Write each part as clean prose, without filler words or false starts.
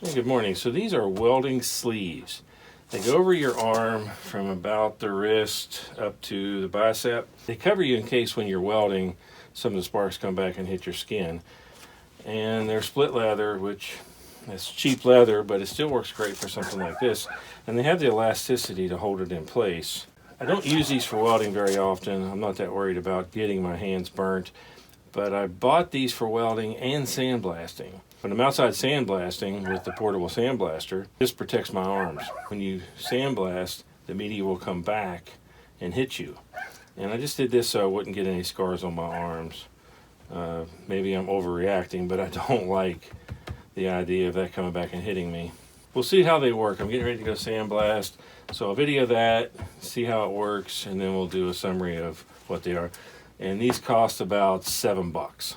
Hey, good morning. So these are welding sleeves. They go over your arm from about the wrist up to the bicep. They cover you in case when you're welding, some of the sparks come back and hit your skin. And they're split leather, which is cheap leather, but it still works great for something like this. And they have the elasticity to hold it in place. I don't use these for welding very often. I'm not that worried about getting my hands burnt. But I bought these for welding and sandblasting. When I'm outside sandblasting with the portable sandblaster, this protects my arms. When you sandblast, the media will come back and hit you. And I just did this so I wouldn't get any scars on my arms. Maybe I'm overreacting, but I don't like the idea of that coming back and hitting me. We'll see how they work. I'm getting ready to go sandblast, so I'll video that, see how it works, and then we'll do a summary of what they are. And these cost about $7.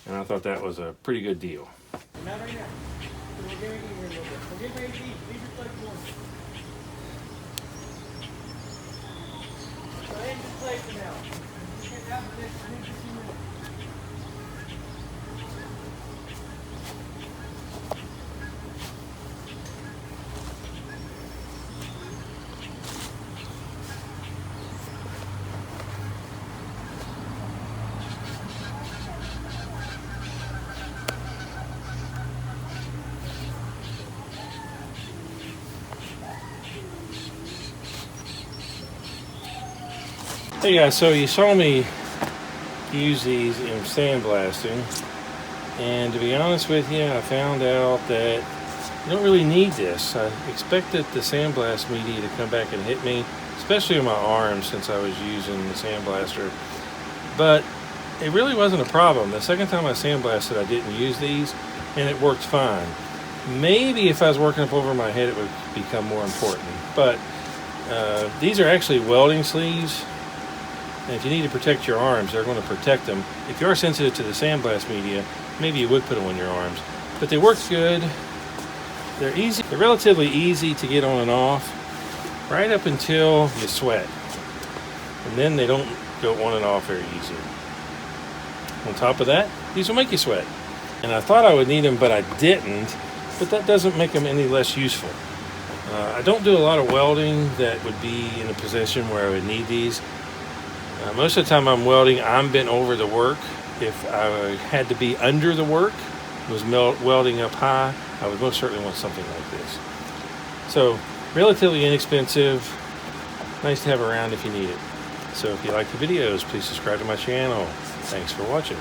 And I thought that was a pretty good deal. Not right now. We're getting here a little bit. We're getting ready to eat. Leave your plate warm. Go ahead and just play for now. You get out for this 10 to 15 minutes. Hey guys, so you saw me use these in sandblasting, and to be honest with you, I found out that you don't really need this. I expected the sandblast media to come back and hit me, especially on my arms since I was using the sandblaster, but it really wasn't a problem. The second time I sandblasted, I didn't use these, and it worked fine. Maybe if I was working up over my head, it would become more important, but these are actually welding sleeves. And if you need to protect your arms, they're going to protect them. If you are sensitive to the sandblast media, maybe you would put them on your arms. But they work good. They're easy. They're relatively easy to get on and off, right up until you sweat. And then they don't go on and off very easy. On top of that, these will make you sweat. And I thought I would need them, but I didn't. But that doesn't make them any less useful. I don't do a lot of welding that would be in a position where I would need these. Most of the time I'm welding, I'm bent over the work. If I had to be under the work, was welding up high, I would most certainly want something like this. So, relatively inexpensive, nice to have around if you need it. So if you like the videos, please subscribe to my channel. Thanks for watching.